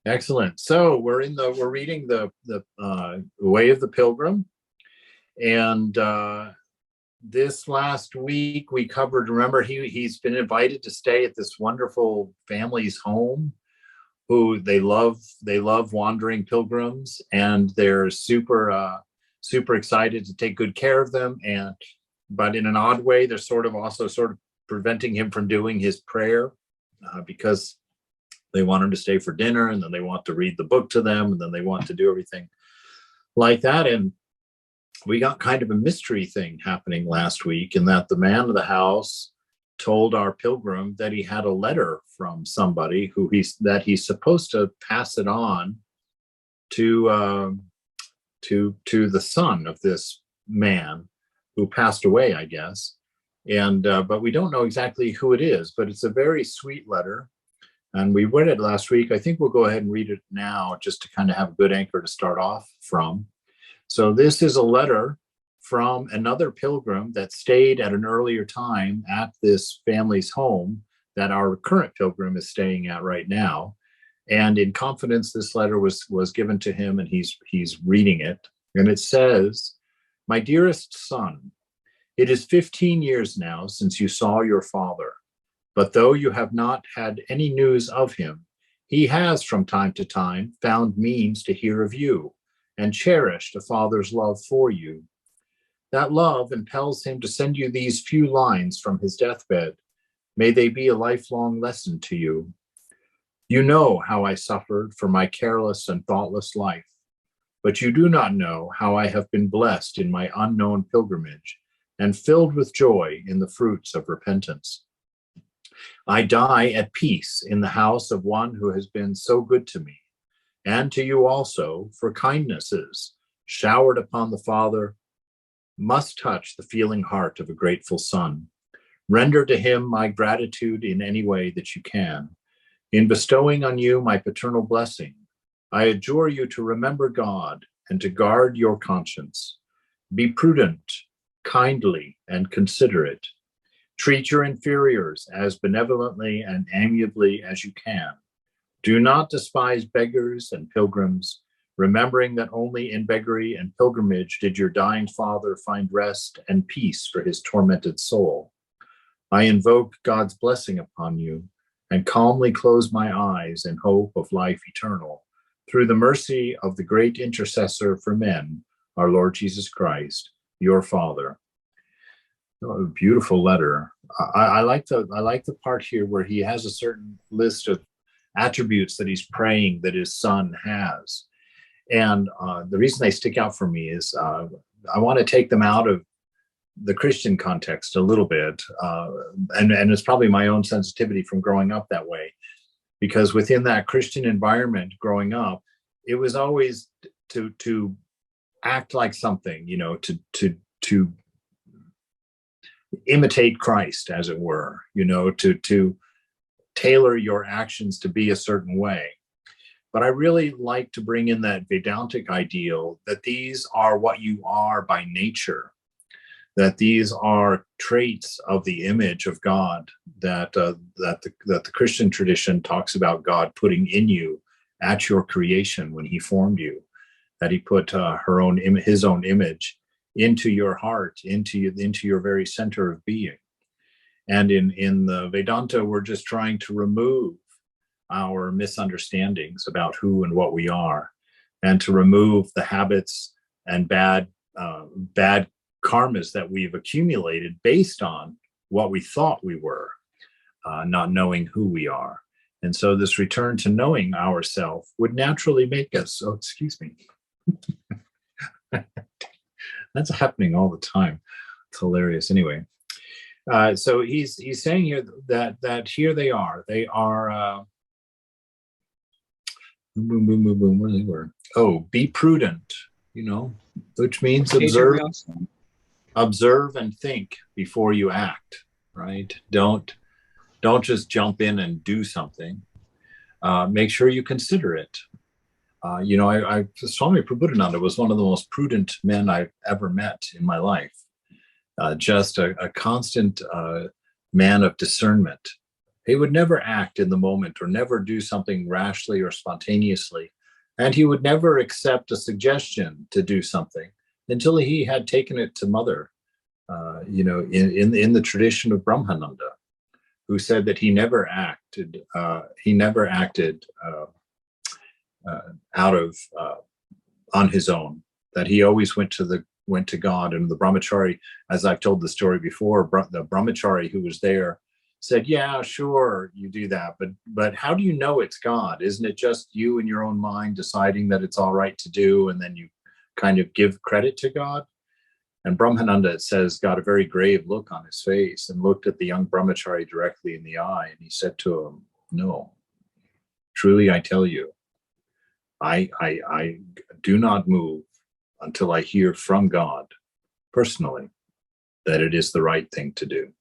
Excellent. So we're reading the Way of the Pilgrim, and this last week we covered. Remember, he's been invited to stay at this wonderful family's home, who they love wandering pilgrims, and they're super excited to take good care of them. And but in an odd way, they're sort of preventing him from doing his prayer because they want him to stay for dinner, and then they want to read the book to them, and then they want to do everything like that. And we got kind of a mystery thing happening last week, in that the man of the house told our pilgrim that he had a letter from somebody that he's supposed to pass it on to the son of this man who passed away, I guess. And but we don't know exactly who it is, but it's a very sweet letter. And we read it last week. I think we'll go ahead and read it now, just to kind of have a good anchor to start off from. So this is a letter from another pilgrim that stayed at an earlier time at this family's home that our current pilgrim is staying at right now. And in confidence, this letter was given to him, and he's reading it. And it says, "My dearest son, it is 15 years now since you saw your father. But though you have not had any news of him, he has from time to time found means to hear of you and cherished a father's love for you. That love impels him to send you these few lines from his deathbed. May they be a lifelong lesson to you. You know how I suffered for my careless and thoughtless life, but you do not know how I have been blessed in my unknown pilgrimage and filled with joy in the fruits of repentance. I die at peace in the house of one who has been so good to me, and to you also, for kindnesses showered upon the Father must touch the feeling heart of a grateful son. Render to him my gratitude in any way that you can. In bestowing on you my paternal blessing, I adjure you to remember God and to guard your conscience. Be prudent, kindly, and considerate. Treat your inferiors as benevolently and amiably as you can. Do not despise beggars and pilgrims, remembering that only in beggary and pilgrimage did your dying father find rest and peace for his tormented soul. I invoke God's blessing upon you and calmly close my eyes in hope of life eternal, through the mercy of the great intercessor for men, our Lord Jesus Christ, your Father." Oh, a beautiful letter. I like the part here where he has a certain list of attributes that he's praying that his son has. And the reason they stick out for me is I want to take them out of the Christian context a little bit. And it's probably my own sensitivity from growing up that way. Because within that Christian environment growing up, it was always to act like something, to imitate Christ, as it were, to tailor your actions to be a certain way. But I really like to bring in that Vedantic ideal that these are what you are by nature, that these are traits of the image of God, that the Christian tradition talks about God putting in you at your creation when he formed you, that he put his own image into your heart, into your very center of being. And in the Vedanta, we're just trying to remove our misunderstandings about who and what we are, and to remove the habits and bad karmas that we've accumulated based on what we thought we were, not knowing who we are. And so this return to knowing ourselves would naturally make us, oh, excuse me. That's happening all the time. It's hilarious. Anyway, so he's saying here that here they are. They are boom, boom, boom, boom. Where they were? Oh, be prudent. Which means observe and think before you act. Right? Don't just jump in and do something. Make sure you consider it. Swami Prabhupada was one of the most prudent men I've ever met in my life. Just a constant man of discernment He would never act in the moment or never do something rashly or spontaneously. And he would never accept a suggestion to do something until he had taken it to mother, in the tradition of Brahmananda, who said that he never acted out of on his own, that he always went to God. And the brahmachari, as I've told the story before, the brahmachari who was there said, yeah, sure, you do that, but how do you know it's God? Isn't it just you in your own mind deciding that it's all right to do, and then you kind of give credit to God? And Brahmananda, it says, got a very grave look on his face and looked at the young brahmachari directly in the eye, and he said to him, no, truly I tell you, I do not move until I hear from God personally that it is the right thing to do.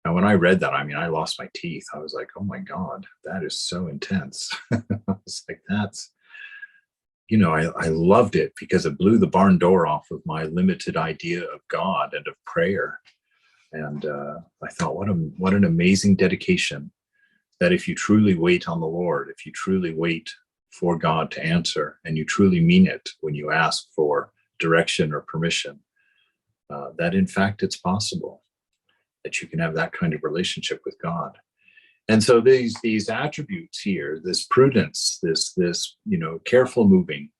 And when I read that, I mean, I lost my teeth. I was like, oh my God, that is so intense. I was like, I loved it because it blew the barn door off of my limited idea of God and of prayer. And I thought, what an amazing dedication, that if you truly wait on the Lord, if you truly wait for God to answer, and you truly mean it when you ask for direction or permission, that in fact it's possible that you can have that kind of relationship with God. And so these attributes here, this prudence, this careful moving,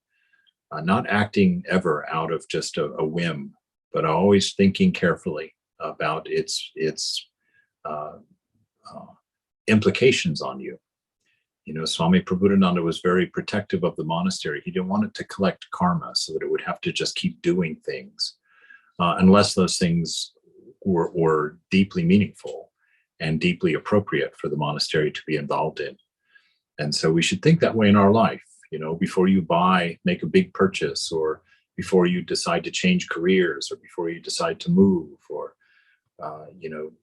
not acting ever out of just a whim, but always thinking carefully about its implications on you. Swami Prabhupada was very protective of the monastery. He didn't want it to collect karma so that it would have to just keep doing things unless those things were deeply meaningful and deeply appropriate for the monastery to be involved in. And so we should think that way in our life, before you make a big purchase, or before you decide to change careers, or before you decide to move, or,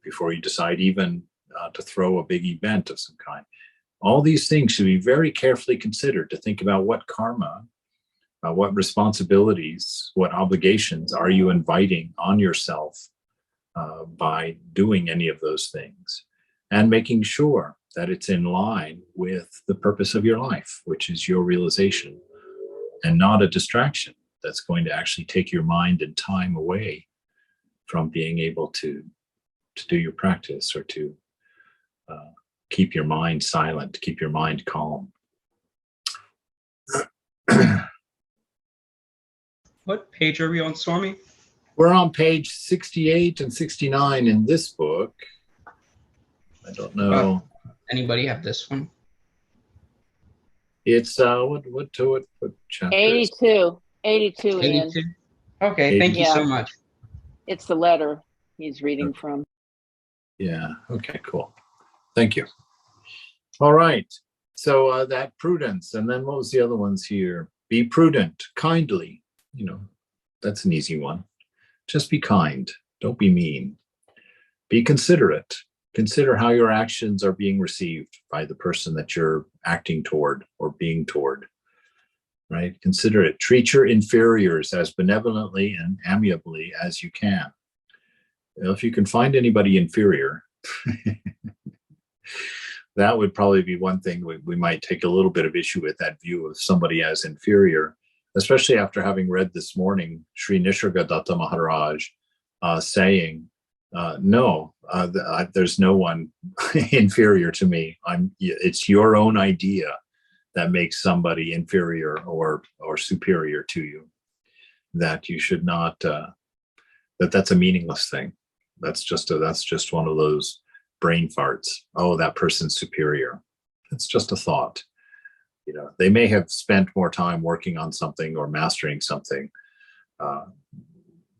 before you decide even to throw a big event of some kind. All these things should be very carefully considered, to think about what karma, what responsibilities, what obligations are you inviting on yourself by doing any of those things, and making sure that it's in line with the purpose of your life, which is your realization, and not a distraction that's going to actually take your mind and time away from being able to do your practice, or to keep your mind silent, keep your mind calm. What page are we on, Swami? We're on page 68 and 69 in this book. I don't know. Anybody have this one? It's what chapter? 82. 82. 82. Okay, thank you so much. It's the letter he's reading from. Yeah. Okay, cool. Thank you. All right. So that prudence, and then what was the other ones here? Be prudent, kindly. That's an easy one. Just be kind. Don't be mean. Be considerate. Consider how your actions are being received by the person that you're acting toward or being toward. Right? Consider it. Treat your inferiors as benevolently and amiably as you can. If you can find anybody inferior, that would probably be one thing we might take a little bit of issue with, that view of somebody as inferior, especially after having read this morning Sri Nisargadatta Maharaj saying, no, there's no one inferior to me. It's your own idea that makes somebody inferior or superior to you, that you should not, that's a meaningless thing. That's just one of those brain farts. Oh, that person's superior. It's just a thought. They may have spent more time working on something or mastering something,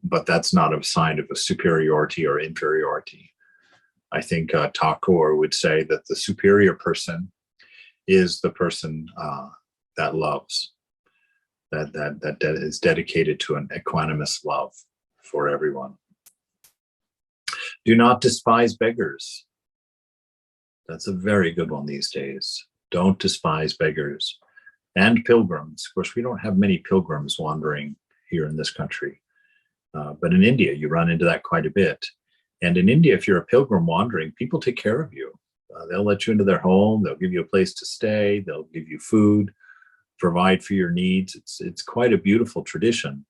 but that's not a sign of a superiority or inferiority. I think Thakur would say that the superior person is the person that loves, that is dedicated to an equanimous love for everyone. Do not despise beggars. That's a very good one these days. Don't despise beggars and pilgrims. Of course, we don't have many pilgrims wandering here in this country. But in India, you run into that quite a bit. And in India, if you're a pilgrim wandering, people take care of you. They'll let you into their home. They'll give you a place to stay. They'll give you food, provide for your needs. It's quite a beautiful tradition.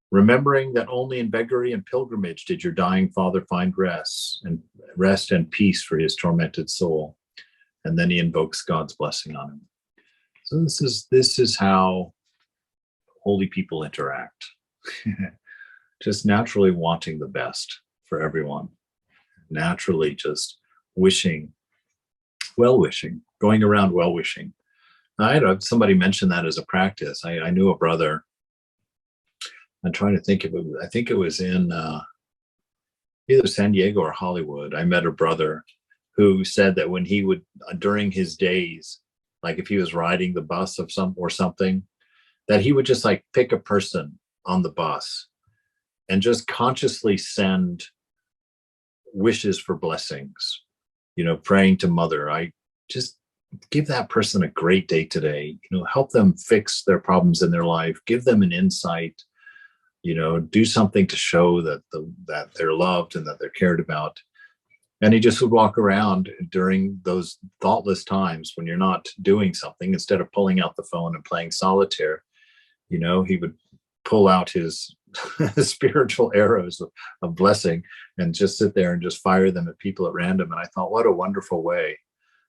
Remembering that only in beggary and pilgrimage did your dying father find rest and peace for his tormented soul. And then he invokes God's blessing on him. So this is how holy people interact. Just naturally wanting the best for everyone. Naturally just wishing, well-wishing, going around well-wishing. I had somebody mention that as a practice. I knew a brother. I'm trying to think of it. I think it was in either San Diego or Hollywood. I met a brother who said that when he would, during his days, like if he was riding the bus of something, that he would just like pick a person on the bus and just consciously send wishes for blessings, praying to Mother. I just give that person a great day today, help them fix their problems in their life, give them an insight, do something to show that they're loved and that they're cared about. And he just would walk around during those thoughtless times when you're not doing something. Instead of pulling out the phone and playing solitaire, he would pull out his spiritual arrows of blessing and just sit there and just fire them at people at random. And I thought, what a wonderful way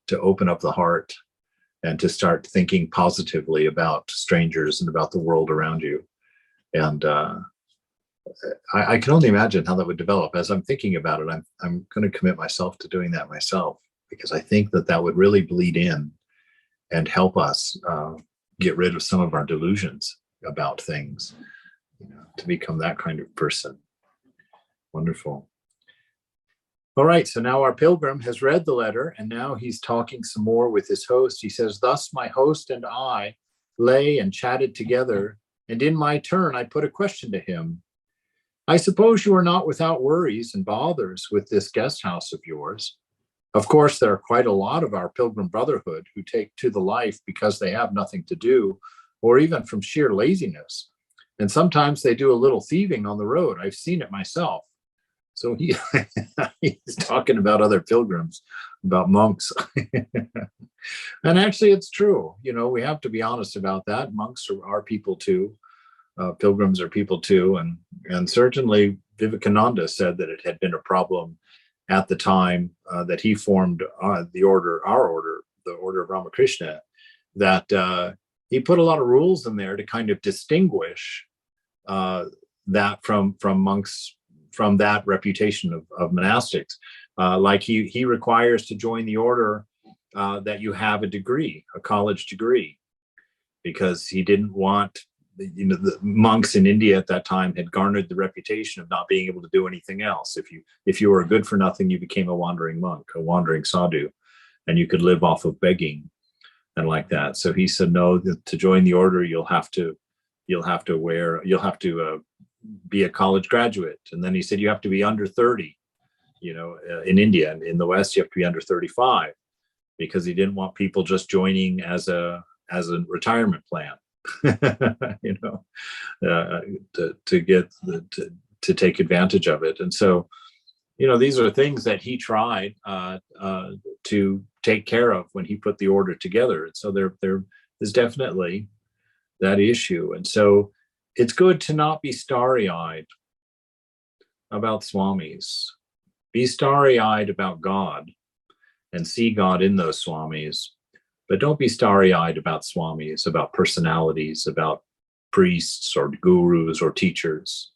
to open up the heart and to start thinking positively about strangers and about the world around you. And I can only imagine how that would develop. As I'm thinking about it, I'm going to commit myself to doing that myself, because I think that would really bleed in and help us get rid of some of our delusions about things, to become that kind of person. Wonderful. All right, so now our pilgrim has read the letter, and now he's talking some more with his host. He says, "Thus my host and I lay and chatted together, and in my turn I put a question to him. I suppose you are not without worries and bothers with this guest house of yours. Of course, there are quite a lot of our Pilgrim Brotherhood who take to the life because they have nothing to do, or even from sheer laziness. And sometimes they do a little thieving on the road. I've seen it myself." So he's talking about other pilgrims, about monks. And actually, it's true. We have to be honest about that. Monks are people too. Pilgrims are people too. And certainly Vivekananda said that it had been a problem at the time that he formed the order of Ramakrishna, that he put a lot of rules in there to kind of distinguish that from monks, from that reputation of monastics. Like he requires to join the order that you have a degree, a college degree, because he didn't want, the monks in India at that time had garnered the reputation of not being able to do anything else. If you were a good for nothing, you became a wandering monk, a wandering sadhu, and you could live off of begging and like that. So he said, no, to join the order, you'll have to be a college graduate. And then he said, you have to be under 30, in India. And in the West, you have to be under 35, because he didn't want people just joining as a retirement plan, to take advantage of it. And so, these are things that he tried to take care of when he put the order together. And so there is definitely that issue. And so it's good to not be starry-eyed about swamis. Be starry-eyed about God and see God in those swamis. But don't be starry-eyed about swamis, about personalities, about priests or gurus or teachers.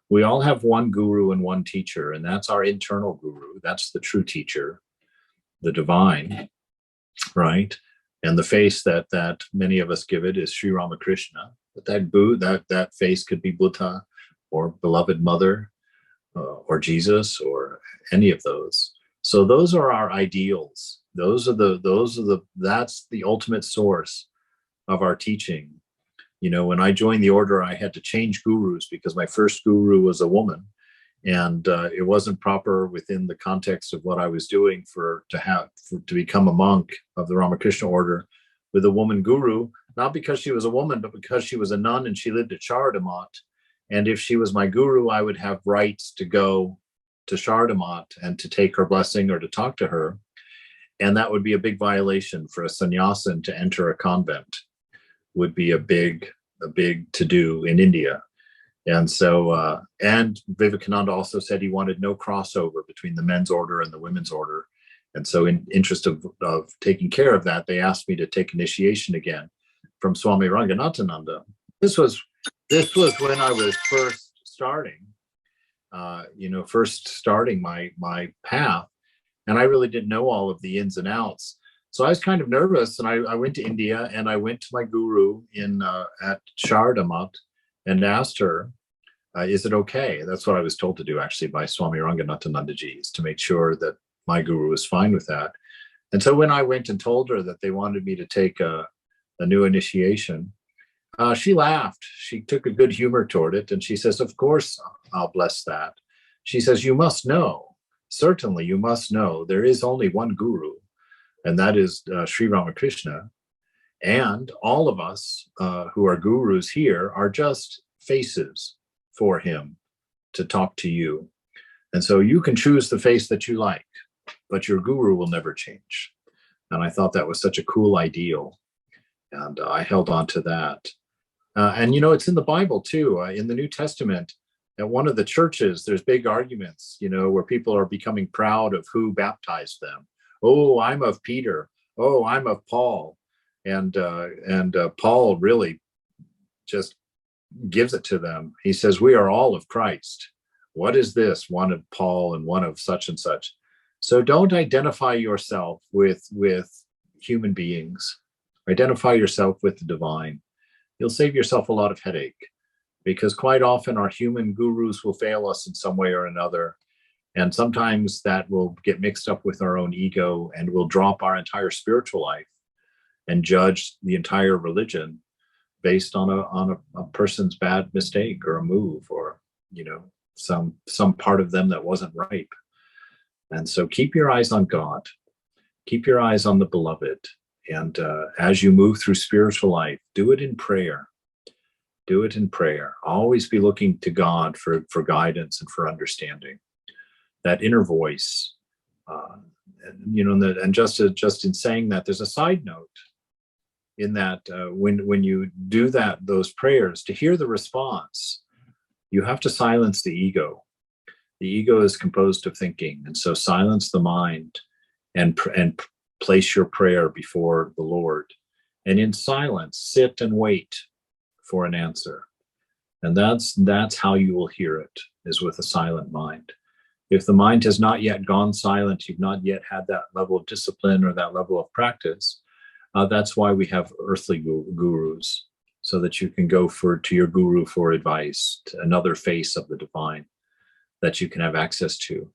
We all have one guru and one teacher, and that's our internal guru. That's the true teacher, the divine, right? And the face that many of us give it is Sri Ramakrishna. But that face could be Buddha or beloved mother or Jesus or any of those. So those are our ideals. That's the ultimate source of our teaching. When I joined the order, I had to change gurus because my first guru was a woman, and it wasn't proper within the context of what I was doing to become a monk of the Ramakrishna order with a woman guru, not because she was a woman, but because she was a nun and she lived at Shardamat. And if she was my guru, I would have rights to go to Shardamat and to take her blessing or to talk to her. And that would be a big violation for a sannyasin to enter a convent, would be a big to do in India. And so, and Vivekananda also said he wanted no crossover between the men's order and the women's order. And so in interest of taking care of that, they asked me to take initiation again from Swami Ranganathananda. This was when I was first starting, my path. And I really didn't know all of the ins and outs. So I was kind of nervous, and I went to India, and I went to my guru at Sharda Math and asked her, is it okay? That's what I was told to do, actually, by Swami Ranganathanandaji, is to make sure that my guru was fine with that. And so when I went and told her that they wanted me to take a new initiation, she laughed. She took a good humor toward it, and she says, of course, I'll bless that. She says, you must know, certainly you must know, there is only one guru, and that is Sri Ramakrishna. And all of us who are gurus here are just faces for him to talk to you. And so you can choose the face that you like, but your guru will never change. And I thought that was such a cool ideal. And I held on to that. And, it's in the Bible, too. In the New Testament, at one of the churches, there's big arguments, where people are becoming proud of who baptized them. Oh, I'm of Peter. Oh, I'm of Paul. And Paul really just gives it to them. He says, we are all of Christ. What is this? One of Paul and one of such and such. So don't identify yourself with human beings. Identify yourself with the divine. You'll save yourself a lot of headache, because quite often our human gurus will fail us in some way or another. And sometimes that will get mixed up with our own ego, and we'll drop our entire spiritual life and judge the entire religion based on a person's bad mistake or a move, or some part of them that wasn't ripe. And so keep your eyes on God, keep your eyes on the beloved. And as you move through spiritual life, do it in prayer. Do it in prayer. Always be looking to God for guidance and for understanding. That inner voice, and just in saying that, there's a side note in that when you do those prayers, to hear the response, you have to silence the ego. The ego is composed of thinking, and so silence the mind and place your prayer before the Lord, and in silence sit and wait for an answer. And that's how you will hear it, is with a silent mind. If the mind has not yet gone silent, you've not yet had that level of discipline or that level of practice. That's why we have earthly gurus, so that you can go to your guru for advice, to another face of the divine that you can have access to,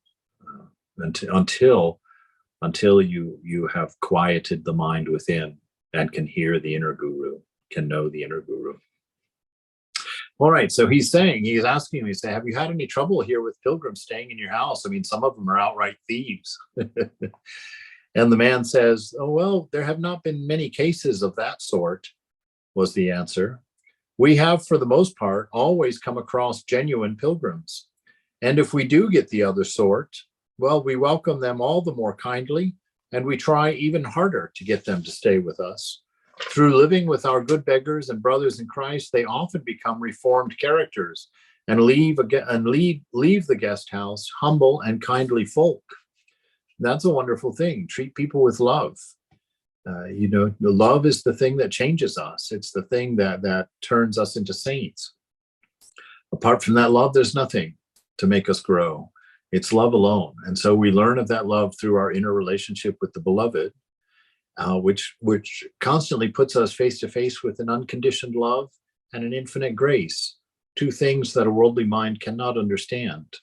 until you have quieted the mind within and can hear the inner guru, can know the inner guru. All right, so he's asking me, have you had any trouble here with pilgrims staying in your house? I mean, some of them are outright thieves. And the man says, oh, well, there have not been many cases of that sort, was the answer. We have, for the most part, always come across genuine pilgrims. And if we do get the other sort, well, we welcome them all the more kindly, and we try even harder to get them to stay with us. Through living with our good beggars and brothers in Christ, they often become reformed characters and leave the guest house humble and kindly folk. That's a wonderful thing. Treat people with love. The love is the thing that changes us. It's the thing that turns us into saints. Apart from that love, there's nothing to make us grow. It's love alone. And so we learn of that love through our inner relationship with the beloved, which constantly puts us face to face with an unconditioned love and an infinite grace, two things that a worldly mind cannot understand.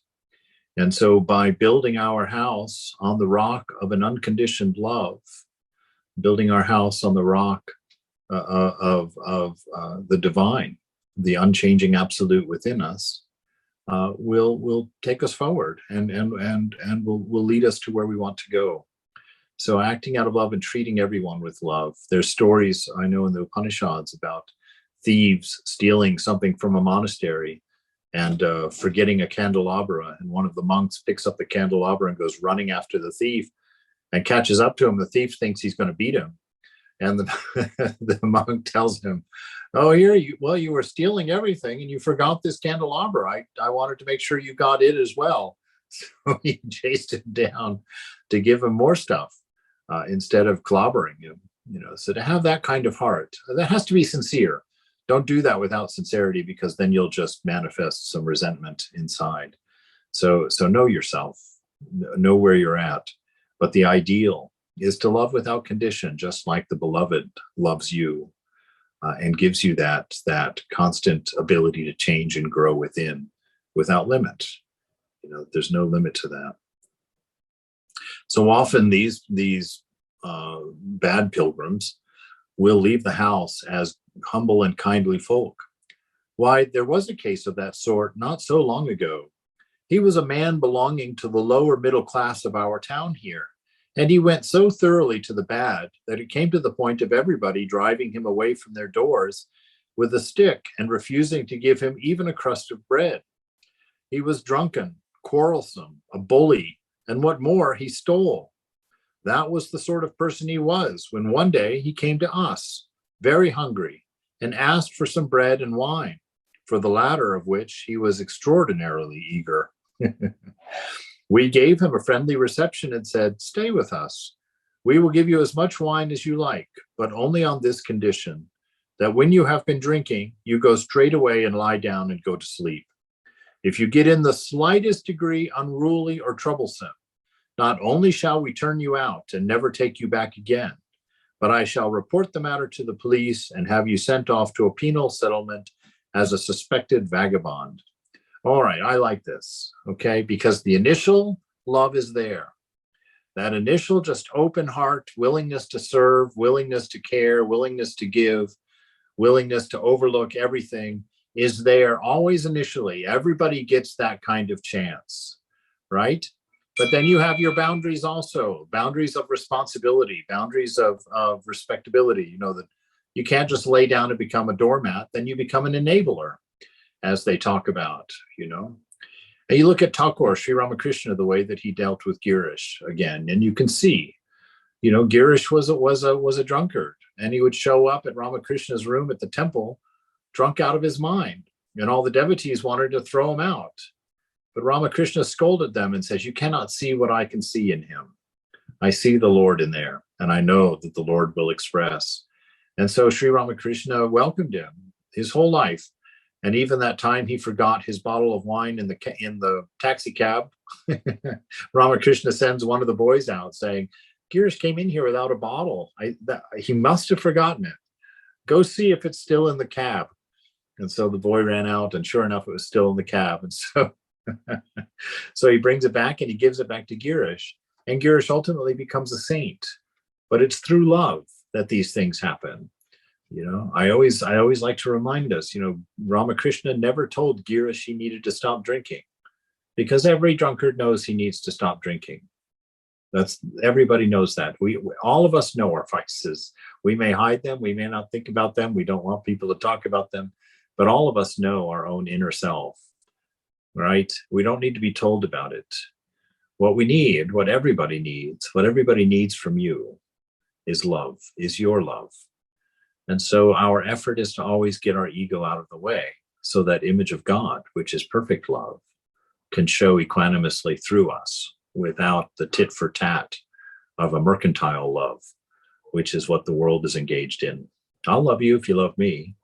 And so by building our house on the rock of an unconditioned love, building our house on the rock of the divine, the unchanging absolute within us, will take us forward and will lead us to where we want to go. So acting out of love and treating everyone with love. There's stories I know in the Upanishads about thieves stealing something from a monastery and forgetting a candelabra. And one of the monks picks up the candelabra and goes running after the thief. and catches up to him. The thief thinks he's going to beat him. And the monk tells him, oh, you were stealing everything and you forgot this candelabra. I wanted to make sure you got it as well. So he chased him down to give him more stuff instead of clobbering him. So to have that kind of heart, that has to be sincere. Don't do that without sincerity, because then you'll just manifest some resentment inside. So know yourself, know where you're at. But the ideal is to love without condition, just like the beloved loves you and gives you that constant ability to change and grow within without limit. There's no limit to that. So often these bad pilgrims will leave the house as humble and kindly folk. Why, there was a case of that sort not so long ago. He was a man belonging to the lower middle class of our town here, and he went so thoroughly to the bad that it came to the point of everybody driving him away from their doors with a stick and refusing to give him even a crust of bread. He was drunken, quarrelsome, a bully, and what more, he stole. That was the sort of person he was when one day he came to us, very hungry, and asked for some bread and wine, for the latter of which he was extraordinarily eager. We gave him a friendly reception and said, stay with us. We will give you as much wine as you like, but only on this condition, that when you have been drinking, you go straight away and lie down and go to sleep. If you get in the slightest degree unruly or troublesome, not only shall we turn you out and never take you back again, but I shall report the matter to the police and have you sent off to a penal settlement as a suspected vagabond. All right, I like this, okay? Because the initial love is there. That initial just open heart, willingness to serve, willingness to care, willingness to give, willingness to overlook everything is there always initially. Everybody gets that kind of chance, right? But then you have your boundaries also, boundaries of responsibility, boundaries of respectability, that you can't just lay down and become a doormat, then you become an enabler, as they talk about, And you look at Thakur, Sri Ramakrishna, the way that he dealt with Girish again, and you can see, Girish was a drunkard, and he would show up at Ramakrishna's room at the temple, drunk out of his mind, and all the devotees wanted to throw him out. But Ramakrishna scolded them and says, you cannot see what I can see in him. I see the Lord in there, and I know that the Lord will express. And so Sri Ramakrishna welcomed him his whole life. And even that time he forgot his bottle of wine in the taxi cab, Ramakrishna sends one of the boys out saying, Girish came in here without a bottle. He must have forgotten it. Go see if it's still in the cab. And so the boy ran out, and sure enough, it was still in the cab. And so he brings it back and he gives it back to Girish, and Girish ultimately becomes a saint. But it's through love that these things happen. I always like to remind us, Ramakrishna never told Girish he needed to stop drinking, because every drunkard knows he needs to stop drinking. Everybody knows that. We all of us know our vices. We may hide them, we may not think about them, we don't want people to talk about them, but all of us know our own inner self. Right? We don't need to be told about it. What we need, what everybody needs from you is love, is your love. And so our effort is to always get our ego out of the way, so that image of God, which is perfect love, can show equanimously through us without the tit for tat of a mercantile love, which is what the world is engaged in. I'll love you if you love me.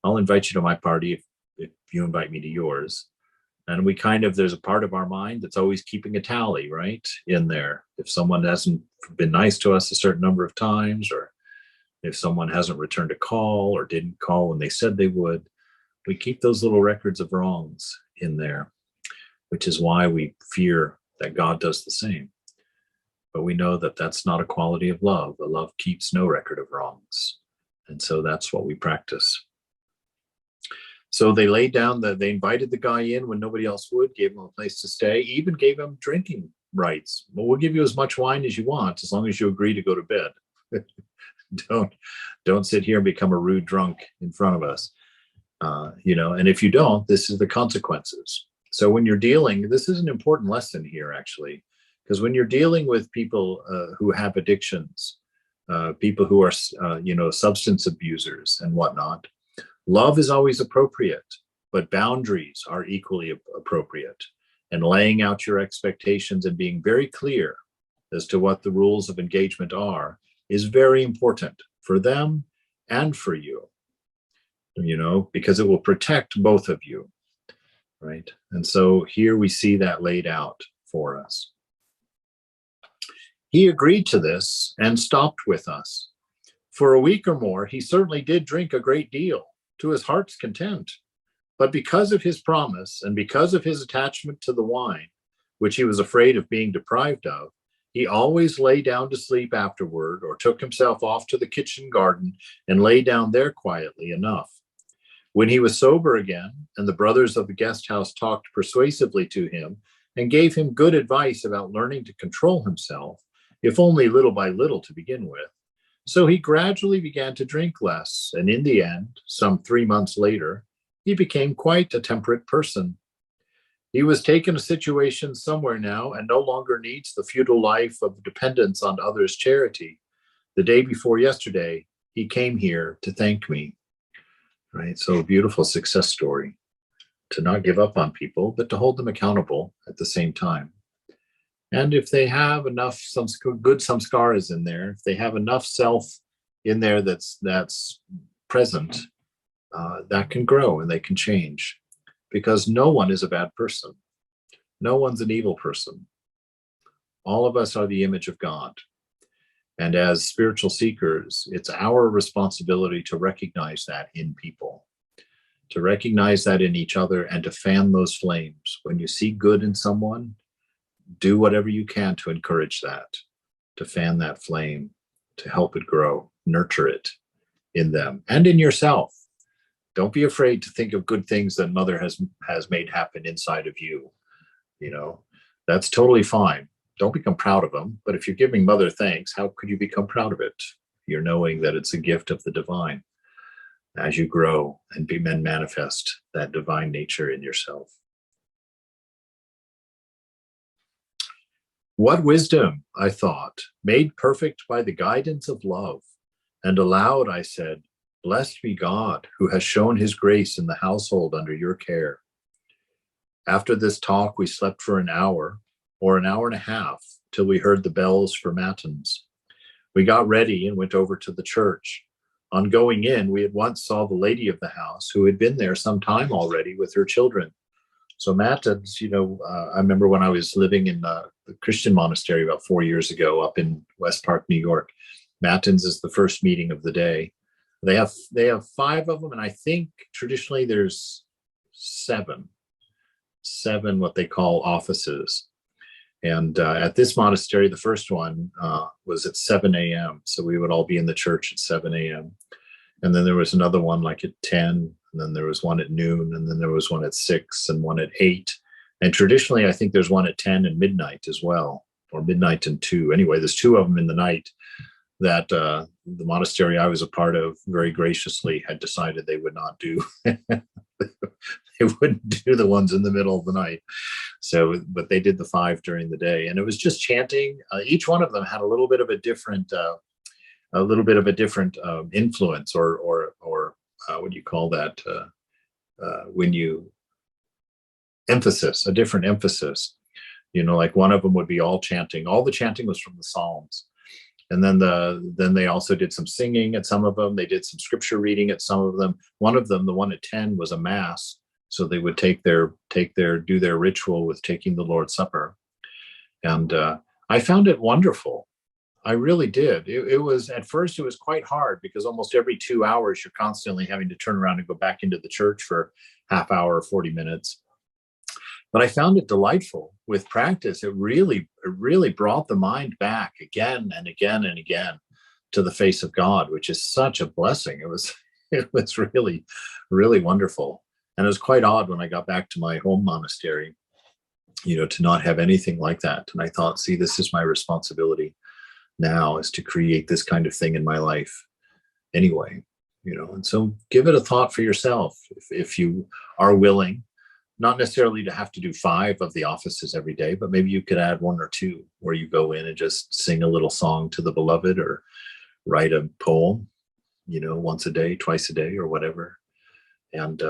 I'll invite you to my party if you invite me to yours. And there's a part of our mind that's always keeping a tally, right, in there. If someone hasn't been nice to us a certain number of times, or if someone hasn't returned a call or didn't call when they said they would, we keep those little records of wrongs in there, which is why we fear that God does the same. But we know that that's not a quality of love. A love keeps no record of wrongs. And so that's what we practice. So they they invited the guy in when nobody else would, gave him a place to stay, even gave him drinking rights. Well, we'll give you as much wine as you want, as long as you agree to go to bed. Don't sit here and become a rude drunk in front of us. And if you don't, this is the consequences. So when you're dealing, this is an important lesson here, actually. Because when you're dealing with people who have addictions, people who are, substance abusers and whatnot, love is always appropriate, but boundaries are equally appropriate. And laying out your expectations and being very clear as to what the rules of engagement are is very important for them and for you, because it will protect both of you, right? And so here we see that laid out for us. He agreed to this and stopped with us. For a week or more, he certainly did drink a great deal, to his heart's content. But because of his promise and because of his attachment to the wine, which he was afraid of being deprived of, he always lay down to sleep afterward, or took himself off to the kitchen garden and lay down there quietly enough. When he was sober again, and the brothers of the guest house talked persuasively to him and gave him good advice about learning to control himself, if only little by little to begin with, so he gradually began to drink less, and in the end, some 3 months later, he became quite a temperate person. He was taken a situation somewhere now and no longer needs the futile life of dependence on others' charity. The day before yesterday, he came here to thank me. Right? So a beautiful success story, to not give up on people, but to hold them accountable at the same time. And if they have enough, some good samskaras in there, if they have enough self in there that's present, that can grow and they can change, because no one is a bad person. No one's an evil person. All of us are the image of God. And as spiritual seekers, it's our responsibility to recognize that in people, to recognize that in each other, and to fan those flames. When you see good in someone, do whatever you can to encourage that, to fan that flame, to help it grow, nurture it in them and in yourself. Don't be afraid to think of good things that Mother has made happen inside of you. That's totally fine. Don't become proud of them. But if you're giving Mother thanks, how could you become proud of it? You're knowing that it's a gift of the divine as you grow and manifest that divine nature in yourself. What wisdom, I thought, made perfect by the guidance of love. And aloud I said, blessed be God, who has shown his grace in the household under your care. After this talk, we slept for an hour or an hour and a half till we heard the bells for matins. We got ready and went over to the church. On going in, we at once saw the lady of the house, who had been there some time already with her children. So matins, I remember when I was living in the Christian monastery about 4 years ago up in West Park, New York. Matins is the first meeting of the day. They have 5 of them, and I think traditionally there's seven what they call offices. And at this monastery, the first one was at 7 a.m. So we would all be in the church at 7 a.m. And then there was another one like at 10, and then there was one at noon, and then there was one at 6 and one at 8. And traditionally, I think there's one at 10 and midnight as well, or midnight and 2. Anyway, there's 2 of them in the night that the monastery I was a part of very graciously had decided they would not do. They wouldn't do the ones in the middle of the night. So, but they did the 5 during the day, and it was just chanting. Each one of them had a little bit of a different, influence, or what do you call that? When you emphasis, a different emphasis. Like one of them would be all chanting. All the chanting was from the Psalms. And then they also did some singing at some of them. They did some scripture reading at some of them. One of them, the one at 10, was a mass. So they would do their ritual with taking the Lord's Supper. And I found it wonderful. I really did. It was, at first, it was quite hard, because almost every 2 hours, you're constantly having to turn around and go back into the church for half hour or 40 minutes. But I found it delightful with practice. It really brought the mind back again and again and again to the face of God, which is such a blessing. It was really, really wonderful. And it was quite odd when I got back to my home monastery, to not have anything like that. And I thought, see, this is my responsibility now, is to create this kind of thing in my life anyway, and so give it a thought for yourself. If you are willing, not necessarily to have to do 5 of the offices every day, but maybe you could add 1 or 2 where you go in and just sing a little song to the beloved, or write a poem, once a day, twice a day, or whatever, and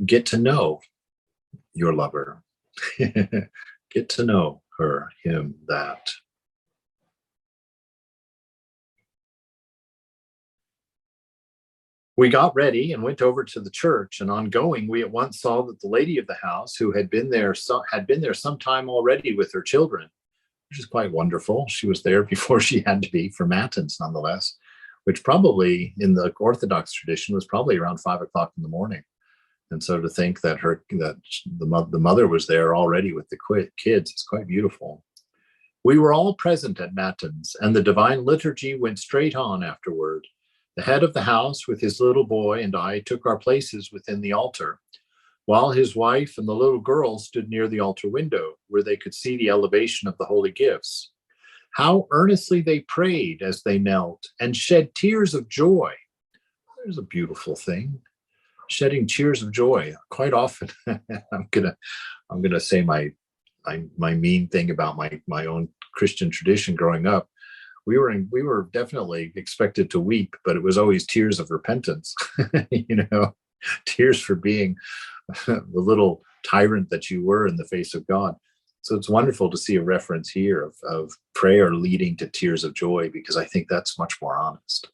get to know your lover. Get to know her, him, that. We got ready and went over to the church, and on going, we at once saw that the lady of the house, who had been there some time already with her children, which is quite wonderful. She was there before she had to be for matins, nonetheless, which probably in the Orthodox tradition was probably around 5 o'clock in the morning. And so to think that the mother was there already with the kids is quite beautiful. We were all present at matins, and the divine liturgy went straight on afterward. The head of the house, with his little boy, and I took our places within the altar, while his wife and the little girl stood near the altar window, where they could see the elevation of the holy gifts. How earnestly they prayed as they knelt, and shed tears of joy. There's a beautiful thing, shedding tears of joy. Quite often, I'm gonna say my mean thing about my own Christian tradition growing up. We were definitely expected to weep, but it was always tears of repentance, tears for being the little tyrant that you were in the face of God. So it's wonderful to see a reference here of prayer leading to tears of joy, because I think that's much more honest.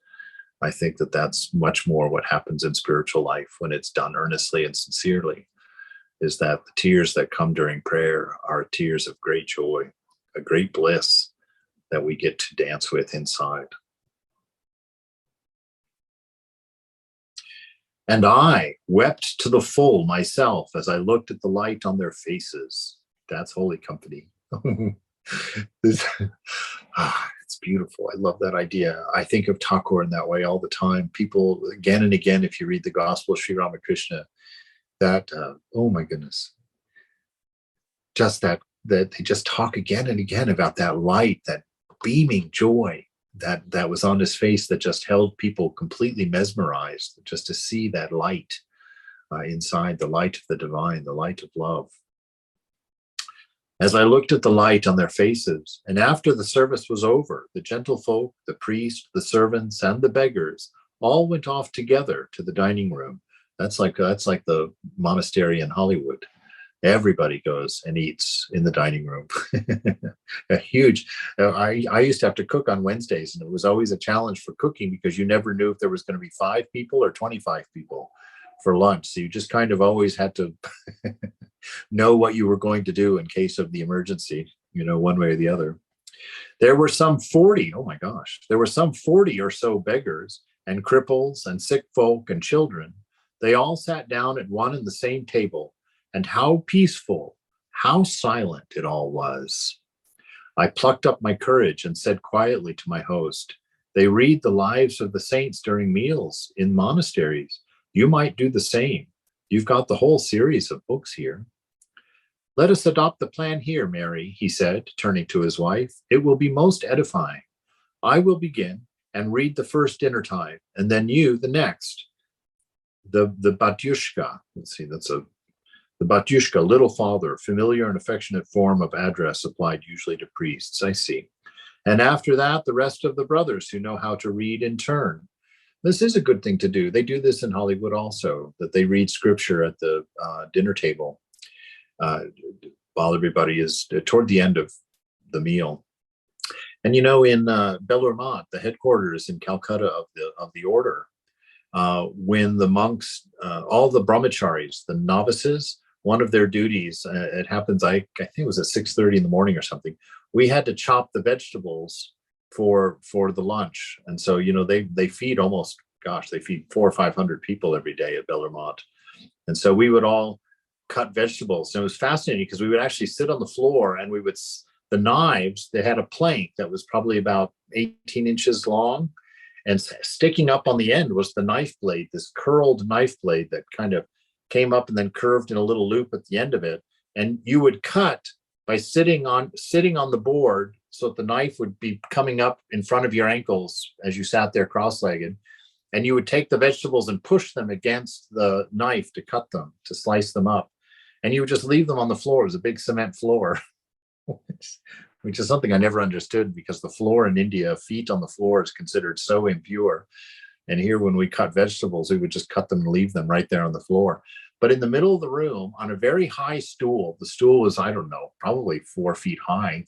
I think that that's much more what happens in spiritual life when it's done earnestly and sincerely, is that the tears that come during prayer are tears of great joy, a great bliss that we get to dance with inside. And I wept to the full myself as I looked at the light on their faces. That's holy company. It's beautiful. I love that idea. I think of Thakur in that way all the time. People, again and again, if you read the Gospel of Sri Ramakrishna, that, oh my goodness, just that they just talk again and again about that light, that beaming joy that was on his face, that just held people completely mesmerized, just to see that light inside, the light of the divine, the light of love. As I looked at the light on their faces, and after the service was over, the gentlefolk, the priest, the servants, and the beggars all went off together to the dining room. That's like the monastery in Hollywood. Everybody goes and eats in the dining room. A huge. I used to have to cook on Wednesdays, and it was always a challenge for cooking, because you never knew if there was going to be 5 people or 25 people for lunch. So you just kind of always had to know what you were going to do in case of the emergency, one way or the other. There were some 40. Oh my gosh, there were some 40 or so beggars and cripples and sick folk and children. They all sat down at one and the same table. And how peaceful, how silent it all was. I plucked up my courage and said quietly to my host, "They read the lives of the saints during meals in monasteries. You might do the same. You've got the whole series of books here." "Let us adopt the plan here, Mary," he said, turning to his wife. "It will be most edifying. I will begin and read the first dinner time, and then you the next. The Batyushka," let's see, the Batyushka, little father, familiar and affectionate form of address applied usually to priests. I see. "And after that, the rest of the brothers who know how to read in turn." This is a good thing to do. They do this in Hollywood also, that they read scripture at the dinner table while everybody is toward the end of the meal. And in Belur the headquarters in Calcutta of the order, when the monks, all the brahmacharis, the novices, one of their duties, it happens, I think it was at 6:30 in the morning or something, we had to chop the vegetables for the lunch. And so, they feed they feed 400 or 500 people every day at Belur. And so we would all cut vegetables. And it was fascinating, because we would actually sit on the floor, and the knives, they had a plank that was probably about 18 inches long. And sticking up on the end was the knife blade, this curled knife blade that kind of came up and then curved in a little loop at the end of it. And you would cut by sitting on the board, so that the knife would be coming up in front of your ankles as you sat there cross-legged. And you would take the vegetables and push them against the knife to cut them, to slice them up. And you would just leave them on the floor as a big cement floor, which is something I never understood, because the floor in India, feet on the floor is considered so impure. And here, when we cut vegetables, we would just cut them and leave them right there on the floor. But in the middle of the room, on a very high stool, the stool was, I don't know, probably 4 feet high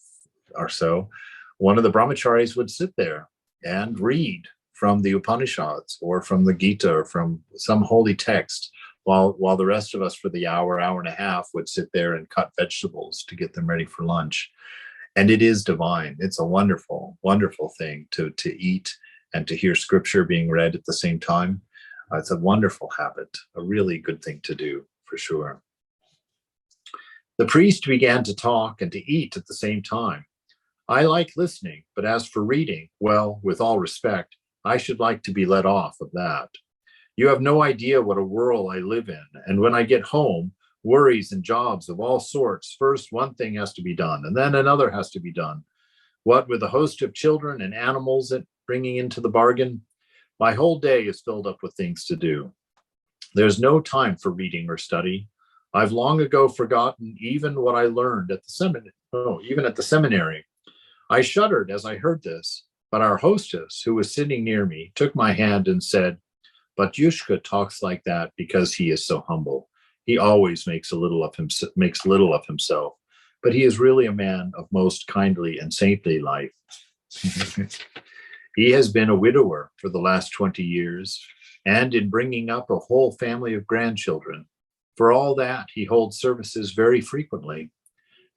or so, one of the brahmacharis would sit there and read from the Upanishads or from the Gita or from some holy text, while the rest of us for the hour and a half would sit there and cut vegetables to get them ready for lunch. And it is divine. It's a wonderful, wonderful thing to eat and to hear scripture being read at the same time. It's a wonderful habit, a really good thing to do, for sure. The priest began to talk and to eat at the same time. I like listening, but as for reading, well, with all respect, I should like to be let off of that. You have no idea what a whirl I live in, and when I get home, worries and jobs of all sorts. First, one thing has to be done, and then another has to be done. What with a host of children and animals bringing into the bargain, my whole day is filled up with things to do. There's no time for reading or study. I've long ago forgotten even what I learned at the seminary. Oh, even at the seminary. I shuddered as I heard this, but our hostess, who was sitting near me, took my hand and said, "But Yushka talks like that because he is so humble. He always makes little of himself, but he is really a man of most kindly and saintly life. He has been a widower for the last 20 years, and in bringing up a whole family of grandchildren. For all that, he holds services very frequently."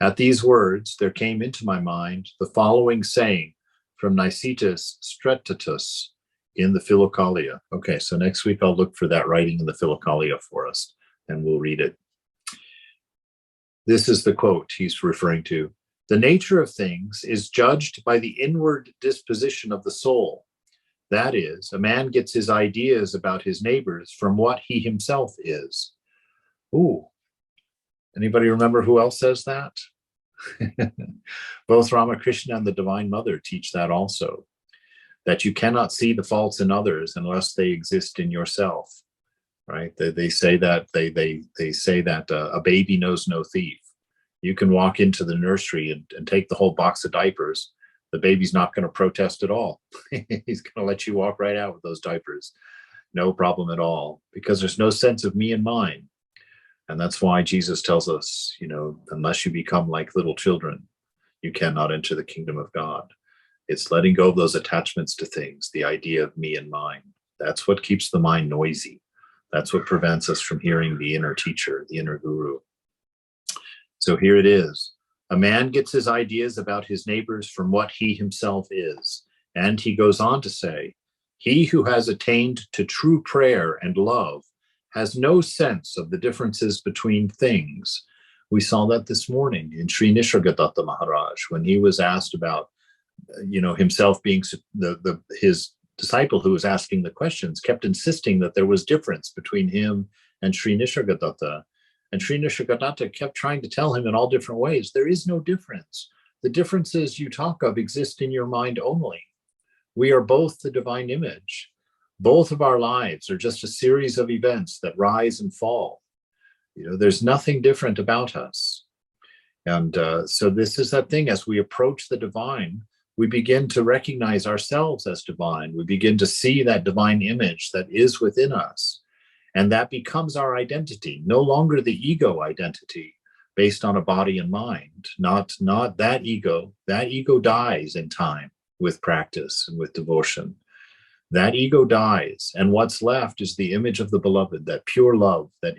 At these words, there came into my mind the following saying from Nicetas Stretatus in the Philokalia. Okay, so next week I'll look for that writing in the Philokalia for us, and we'll read it. This is the quote he's referring to. The nature of things is judged by the inward disposition of the soul. That is, a man gets his ideas about his neighbors from what he himself is. Ooh, anybody remember who else says that? Both Ramakrishna and the Divine Mother teach that also, that you cannot see the faults in others unless they exist in yourself. Right? They say that they say that a baby knows no thief. You can walk into the nursery and take the whole box of diapers. The baby's not going to protest at all. He's going to let you walk right out with those diapers. No problem at all, because there's no sense of me and mine. And that's why Jesus tells us, unless you become like little children, you cannot enter the kingdom of God. It's letting go of those attachments to things, the idea of me and mine. That's what keeps the mind noisy. That's what prevents us from hearing the inner teacher, the inner guru. So here it is. A man gets his ideas about his neighbors from what he himself is. And he goes on to say, he who has attained to true prayer and love has no sense of the differences between things. We saw that this morning in Sri Nisargadatta Maharaj, when he was asked about, himself being his disciple who was asking the questions, kept insisting that there was difference between him and Sri Nisargadatta. And Sri Nisargadatta kept trying to tell him in all different ways, there is no difference. The differences you talk of exist in your mind only. We are both the divine image. Both of our lives are just a series of events that rise and fall. There's nothing different about us. And so this is that thing, as we approach the divine, we begin to recognize ourselves as divine. We begin to see that divine image that is within us. And that becomes our identity, no longer the ego identity based on a body and mind, not that ego. That ego dies in time with practice and with devotion. That ego dies, and what's left is the image of the beloved, that pure love that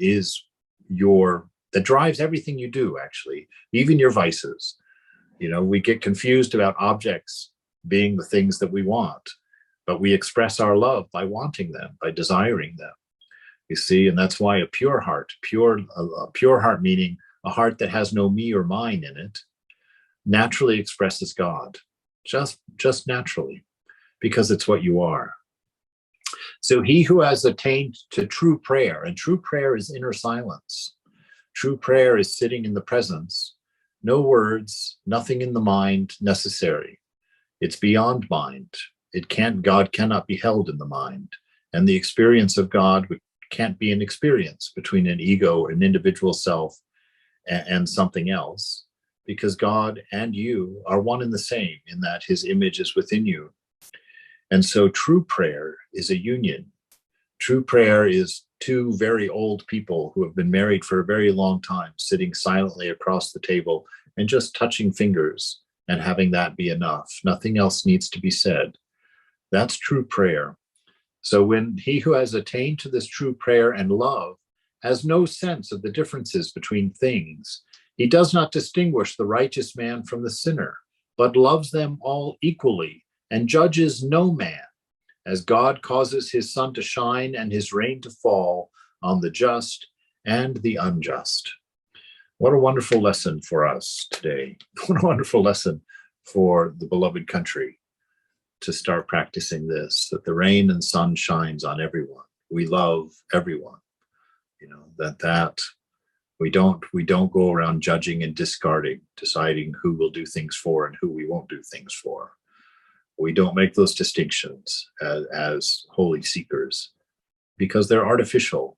that drives everything you do, actually, even your vices. We get confused about objects being the things that we want, but we express our love by wanting them, by desiring them. You see, and that's why a pure heart meaning a heart that has no me or mine in it, naturally expresses God, just naturally, because it's what you are. So he who has attained to true prayer, and true prayer is inner silence. True prayer is sitting in the presence, no words, nothing in the mind necessary. It's beyond mind. God cannot be held in the mind. And the experience of God can't be an experience between an ego, an individual self, and something else, because God and you are one and the same in that his image is within you. And so true prayer is a union. True prayer is two very old people who have been married for a very long time, sitting silently across the table and just touching fingers and having that be enough. Nothing else needs to be said. That's true prayer. So when he who has attained to this true prayer and love has no sense of the differences between things, he does not distinguish the righteous man from the sinner, but loves them all equally and judges no man, as God causes his sun to shine and his rain to fall on the just and the unjust. What a wonderful lesson for us today. What a wonderful lesson for the beloved country to start practicing this, that the rain and sun shines on everyone. We love everyone. You know, that we don't go around judging and discarding, deciding who will do things for and who we won't do things for. We don't make those distinctions as holy seekers, because they're artificial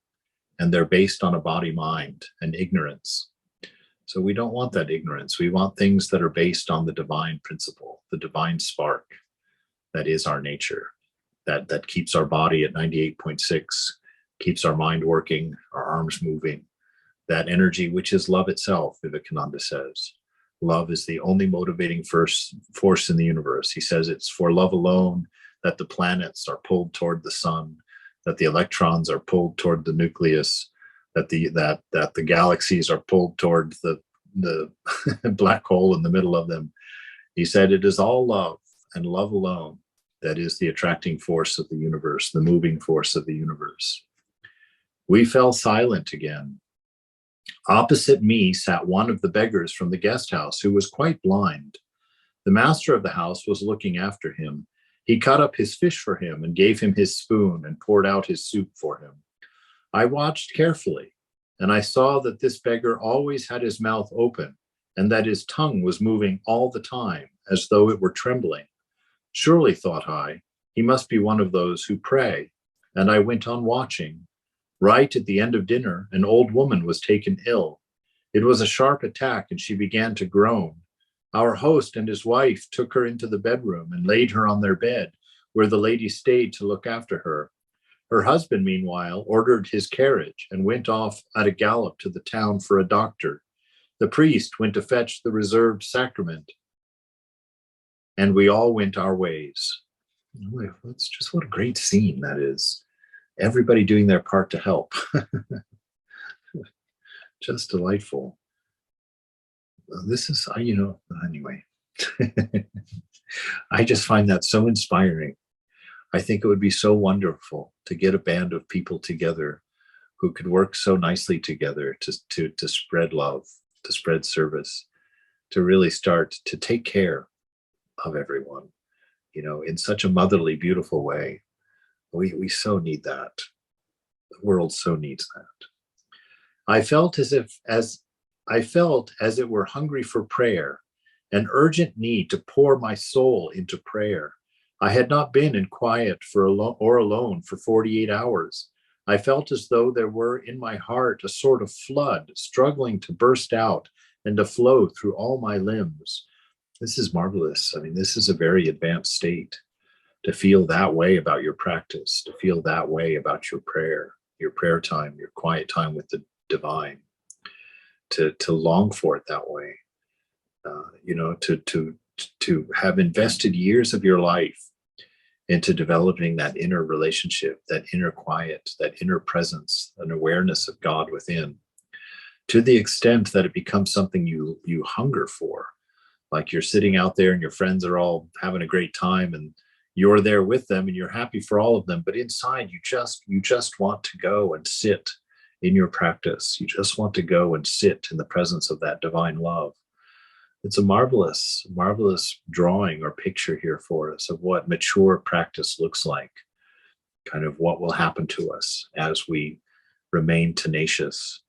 and they're based on a body mind and ignorance. So we don't want that ignorance. We want things that are based on the divine principle, the divine spark that is our nature, that keeps our body at 98.6, keeps our mind working, our arms moving, that energy which is love itself, Vivekananda says. Love is the only motivating force in the universe. He says it's for love alone that the planets are pulled toward the sun, that the electrons are pulled toward the nucleus, that the galaxies are pulled toward the black hole in the middle of them. He said it is all love and love alone that is the attracting force of the universe, the moving force of the universe. We fell silent again. Opposite me sat one of the beggars from the guest house who was quite blind. The master of the house was looking after him. He cut up his fish for him and gave him his spoon and poured out his soup for him. I watched carefully, and I saw that this beggar always had his mouth open and that his tongue was moving all the time as though it were trembling. Surely, thought I, he must be one of those who pray, and I went on watching. Right at the end of dinner, an old woman was taken ill. It was a sharp attack, and she began to groan. Our host and his wife took her into the bedroom and laid her on their bed, where the lady stayed to look after her. Her husband, meanwhile, ordered his carriage and went off at a gallop to the town for a doctor. The priest went to fetch the reserved sacrament, and we all went our ways. That's just what a great scene that is. Everybody doing their part to help. Just delightful. This is, anyway. I just find that so inspiring. I think it would be so wonderful to get a band of people together who could work so nicely together to spread love, to spread service, to really start to take care of everyone, in such a motherly, beautiful way. We so need that. The world so needs that. I felt as it were hungry for prayer, an urgent need to pour my soul into prayer. I had not been in quiet alone for 48 hours. I felt as though there were in my heart a sort of flood struggling to burst out and to flow through all my limbs. This is marvelous. I mean, this is a very advanced state. To feel that way about your practice, to feel that way about your prayer time, your quiet time with the divine, to long for it that way, to have invested years of your life into developing that inner relationship, that inner quiet, that inner presence, an awareness of God within, to the extent that it becomes something you hunger for. Like you're sitting out there and your friends are all having a great time and you're there with them and you're happy for all of them, but inside you just want to go and sit in your practice. You just want to go and sit in the presence of that divine love. It's a marvelous drawing or picture here for us of what mature practice looks like, kind of what will happen to us as we remain tenacious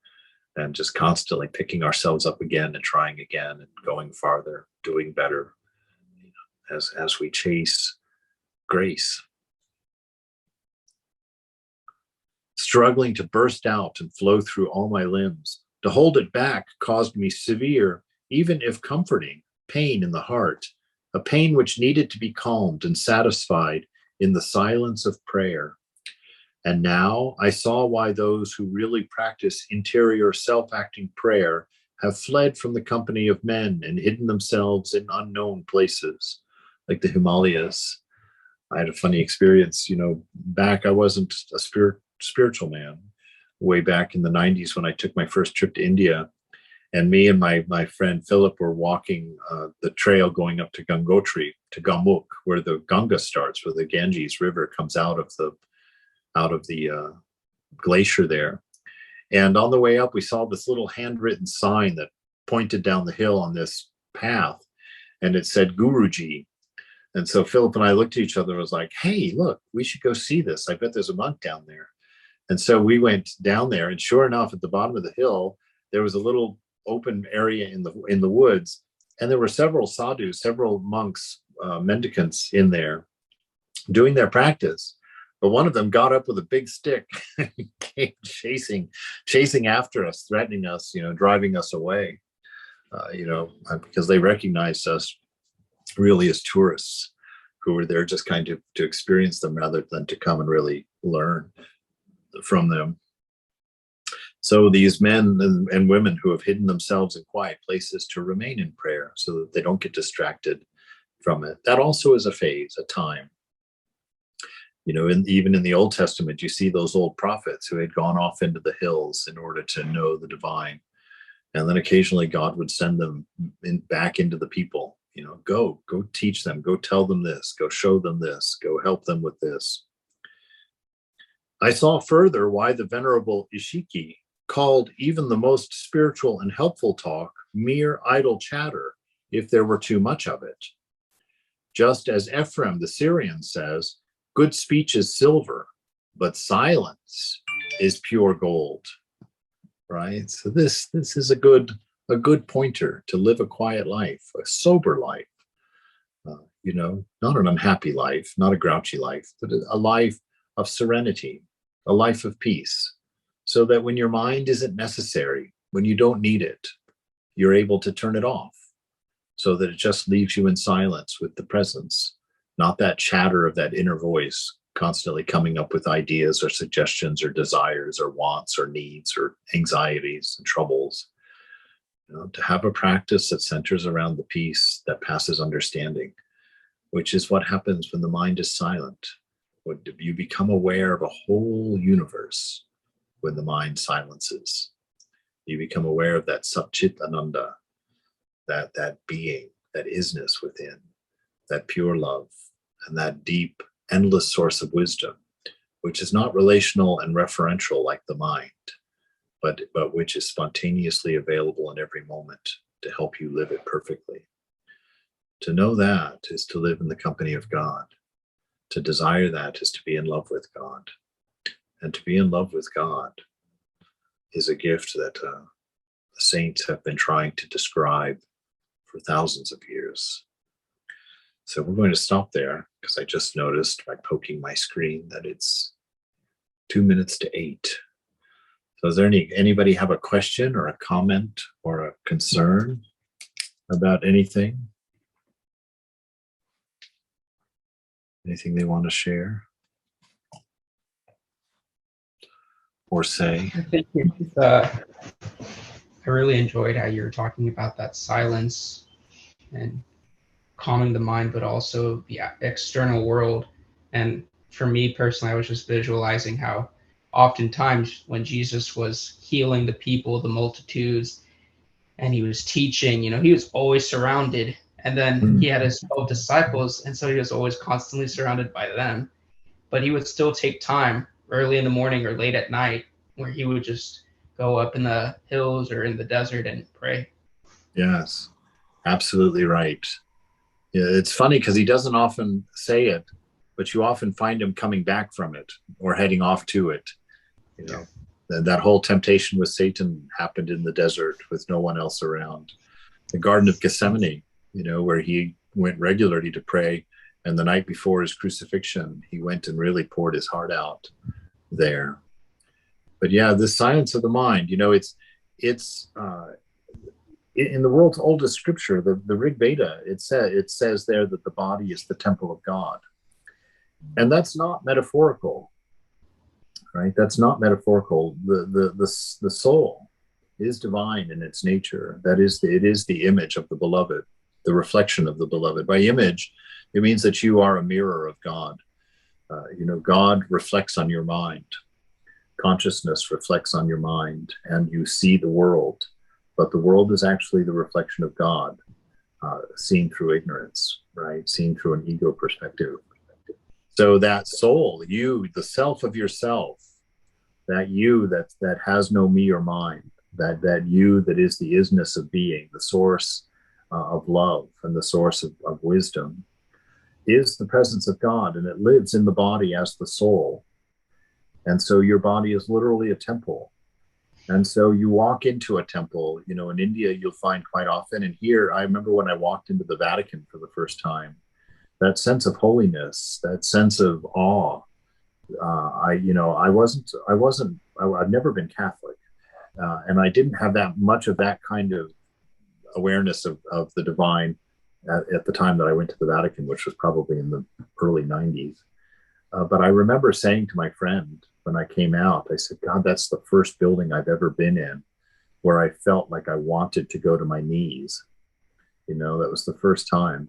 and just constantly picking ourselves up again and trying again and going farther, doing better, as we chase grace. struggling to burst out and flow through all my limbs. To hold it back caused me severe, even if comforting, pain in the heart, a pain which needed to be calmed and satisfied in the silence of prayer. And now I saw why those who really practice interior self-acting prayer have fled from the company of men and hidden themselves in unknown places, like the Himalayas. I had a funny experience, back, I wasn't a spiritual man. Way back in the 90s when I took my first trip to India, and me and my friend Philip were walking the trail going up to Gangotri, to Gamuk, where the Ganga starts, where the Ganges River comes out of the glacier there. And on the way up, we saw this little handwritten sign that pointed down the hill on this path, and it said Guruji. And so Philip and I looked at each other and was like, hey, look, we should go see this. I bet there's a monk down there. And so we went down there, and sure enough, at the bottom of the hill, there was a little open area in the woods, and there were several sadhus, several monks, mendicants in there doing their practice. But one of them got up with a big stick and came chasing after us, threatening us, driving us away, because they recognized us really as tourists who were there just kind of to experience them rather than to come and really learn from them. So these men and women who have hidden themselves in quiet places to remain in prayer so that they don't get distracted from it. That also is a phase, a time. Even in the Old Testament, you see those old prophets who had gone off into the hills in order to know the divine. And then occasionally God would send them back into the people, go teach them, go tell them this, go show them this, go help them with this. I saw further why the Venerable Ishiki called even the most spiritual and helpful talk mere idle chatter if there were too much of it. Just as Ephraim the Syrian says, good speech is silver, but silence is pure gold, right? So this is a good pointer to live a quiet life, a sober life, not an unhappy life, not a grouchy life, but a life of serenity, a life of peace, so that when your mind isn't necessary, when you don't need it, you're able to turn it off so that it just leaves you in silence with the presence, not that chatter of that inner voice constantly coming up with ideas or suggestions or desires or wants or needs or anxieties and troubles. To have a practice that centers around the peace that passes understanding, which is what happens when the mind is silent. When you become aware of a whole universe when the mind silences. You become aware of that Satchit Ananda, that being, that isness within, that pure love, and that deep, endless source of wisdom, which is not relational and referential like the mind, but which is spontaneously available in every moment to help you live it perfectly. To know that is to live in the company of God. To desire that is to be in love with God. And to be in love with God is a gift that the saints have been trying to describe for thousands of years. So we're going to stop there because I just noticed by poking my screen that it's 2 minutes to 8. So is there anybody have a question or a comment or a concern about anything? Anything they want to share or say? I think I really enjoyed how you were talking about that silence and calming the mind, but also the external world. And for me personally, I was just visualizing how oftentimes when Jesus was healing the people, the multitudes, and he was teaching, he was always surrounded. And then he had his 12 disciples, and so he was always constantly surrounded by them. But he would still take time early in the morning or late at night where he would just go up in the hills or in the desert and pray. Yes, absolutely right. Yeah, it's funny because he doesn't often say it, but you often find him coming back from it or heading off to it. That whole temptation with Satan happened in the desert with no one else around. The Garden of Gethsemane, where he went regularly to pray. And the night before his crucifixion, he went and really poured his heart out there. But yeah, the silence of the mind, it's in the world's oldest scripture, the Rig Veda, it says there that the body is the temple of God. And that's not metaphorical, right? That's not metaphorical. The soul is divine in its nature. It is the image of the beloved, the reflection of the beloved. By image, it means that you are a mirror of God. God reflects on your mind. Consciousness reflects on your mind, and you see the world. But the world is actually the reflection of God, seen through ignorance, right? Seen through an ego perspective. So that soul, you, the self of yourself, that you that has no me or mine, that you that is the isness of being, the source of love and the source of wisdom, is the presence of God, and it lives in the body as the soul. And so your body is literally a temple. And so you walk into a temple, in India, you'll find quite often. And here, I remember when I walked into the Vatican for the first time, that sense of holiness, that sense of awe. I've never been Catholic. And I didn't have that much of that kind of awareness of the divine at the time that I went to the Vatican, which was probably in the early 90s. But I remember saying to my friend when I came out, I said, God, that's the first building I've ever been in where I felt like I wanted to go to my knees. That was the first time.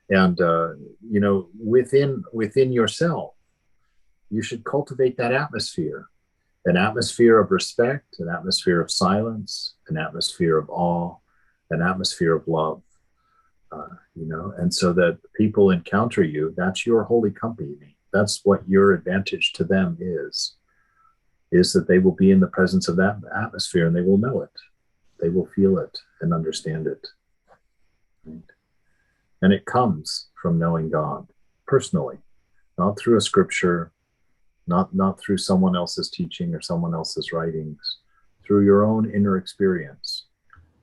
And, within yourself, you should cultivate that atmosphere, an atmosphere of respect, an atmosphere of silence, an atmosphere of awe, an atmosphere of love. And so that people encounter you, that's your holy company. That's what your advantage to them is that they will be in the presence of that atmosphere and they will know it. They will feel it and understand it. Right? And it comes from knowing God personally, not through a scripture, not through someone else's teaching or someone else's writings, through your own inner experience.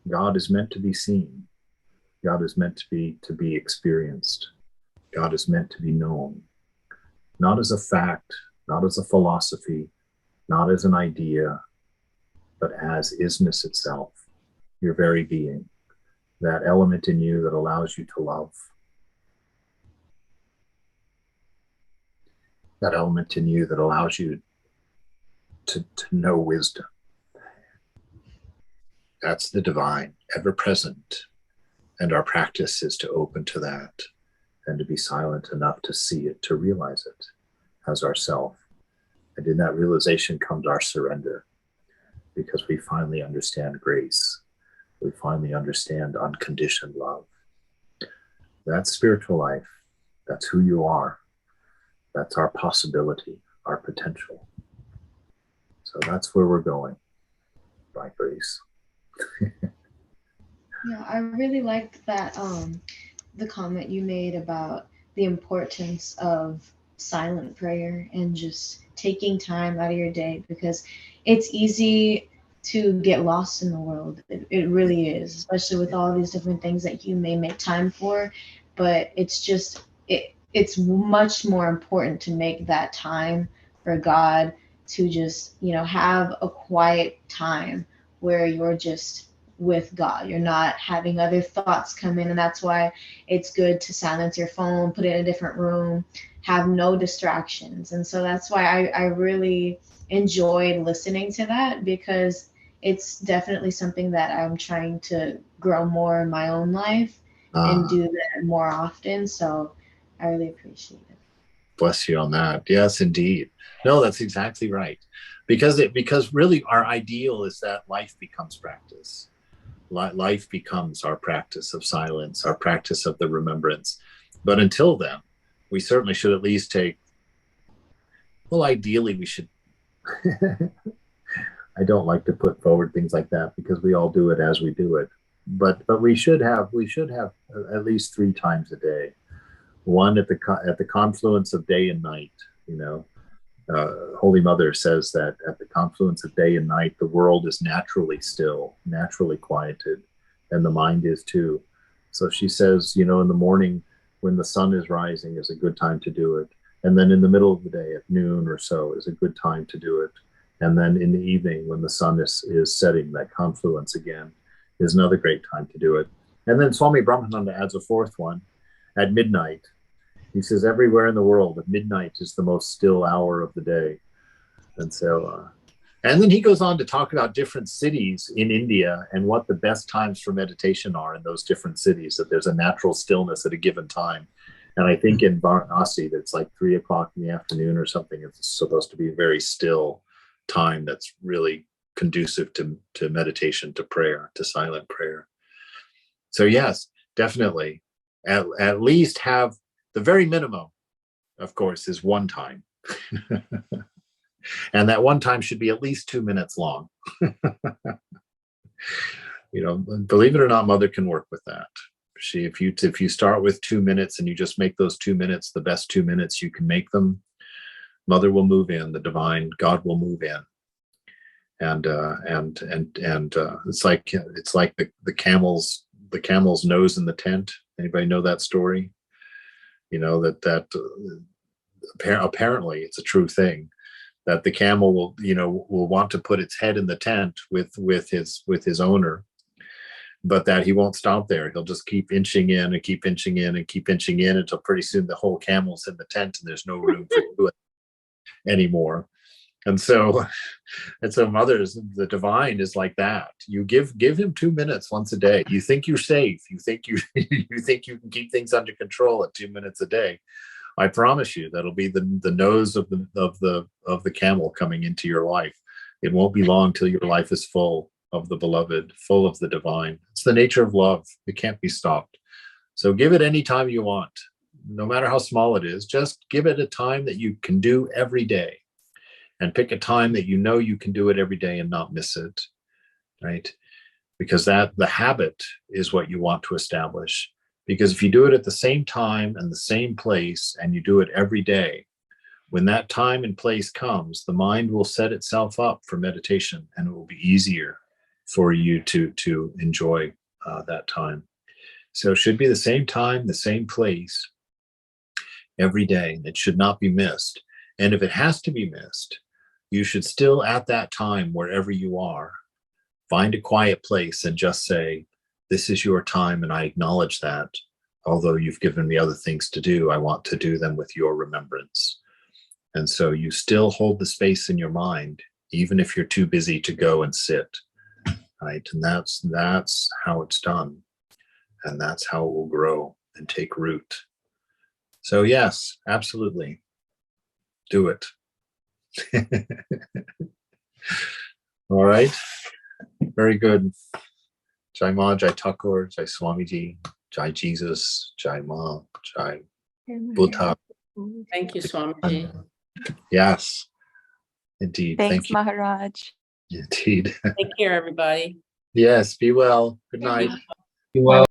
God is meant to be seen. God is meant to be experienced. God is meant to be known, not as a fact, not as a philosophy, not as an idea, but as isness itself, your very being, that element in you that allows you to love, that element in you that allows you to know wisdom. That's the divine, ever present. And our practice is to open to that and to be silent enough to see it, to realize it as ourself. And in that realization comes our surrender, because we finally understand grace. We finally understand unconditioned love. That's spiritual life. That's who you are. That's our possibility, our potential. So that's where we're going, by grace. Yeah, I really liked that the comment you made about the importance of silent prayer and just taking time out of your day, because it's easy to get lost in the world. It really is, especially with all these different things that you may make time for. But it's much more important to make that time for God, to just, have a quiet time where you're just with God. You're not having other thoughts come in. And that's why it's good to silence your phone, put it in a different room, have no distractions. And so that's why I really enjoyed listening to that, because it's definitely something that I'm trying to grow more in my own life and do that more often. So I really appreciate it. Bless you on that. Yes, indeed. No, that's exactly right. Because really our ideal is that life becomes practice. Life becomes our practice of silence, our practice of the remembrance. But until then, we certainly should at least take, well, ideally we should, I don't like to put forward things like that because we all do it as we do it. But we should have at least 3 times a day. One at the confluence of day and night, Holy Mother says that at the confluence of day and night, the world is naturally still, naturally quieted, and the mind is too. So she says, in the morning when the sun is rising is a good time to do it. And then in the middle of the day at noon or so is a good time to do it. And then in the evening, when the sun is setting, that confluence again is another great time to do it. And then Swami Brahmananda adds a fourth one at midnight. He says everywhere in the world, at midnight is the most still hour of the day. And so, and then he goes on to talk about different cities in India and what the best times for meditation are in those different cities, that there's a natural stillness at a given time. And I think in Varanasi, that's like 3 o'clock in the afternoon or something. It's supposed to be a very still time that's really conducive to meditation, to prayer, to silent prayer. So yes, definitely, at least have the very minimum, of course, is one time. And that one time should be at least 2 minutes long. Believe it or not, Mother can work with that. If you start with 2 minutes and you just make those 2 minutes the best 2 minutes you can make them, Mother will move in, the divine God will move in. And it's like the camel's nose in the tent. Anybody know that story? That apparently it's a true thing, that the camel will want to put its head in the tent with his owner, but that he won't stop there. He'll just keep inching in and keep inching in and keep inching in until pretty soon the whole camel's in the tent and there's no room for it anymore. And so Mother's, the divine is like that. You give him 2 minutes once a day. You think you're safe. You think you think you can keep things under control at 2 minutes a day. I promise you that'll be the nose of the camel coming into your life. It won't be long till your life is full of the beloved, full of the divine. It's the nature of love. It can't be stopped. So give it any time you want, no matter how small it is. Just give it a time that you can do every day. And pick a time that you know you can do it every day and not miss it, right? Because the habit is what you want to establish. Because if you do it at the same time and the same place and you do it every day, when that time and place comes, the mind will set itself up for meditation and it will be easier for you to enjoy that time. So it should be the same time, the same place every day. It should not be missed. And if it has to be missed, you should still, at that time, wherever you are, find a quiet place and just say, this is your time and I acknowledge that. Although you've given me other things to do, I want to do them with your remembrance. And so you still hold the space in your mind, even if you're too busy to go and sit, right? And that's how it's done. And that's how it will grow and take root. So yes, absolutely. Do it. All right. Very good. Jai Ma, Jai Thakur, Jai Swamiji, Jai Jesus, Jai Ma, Jai Buddha. Thank you, Swamiji. Yes, indeed. Thanks, Thank you. Maharaj. Indeed. Take care, everybody. Yes, be well. Good night. Well.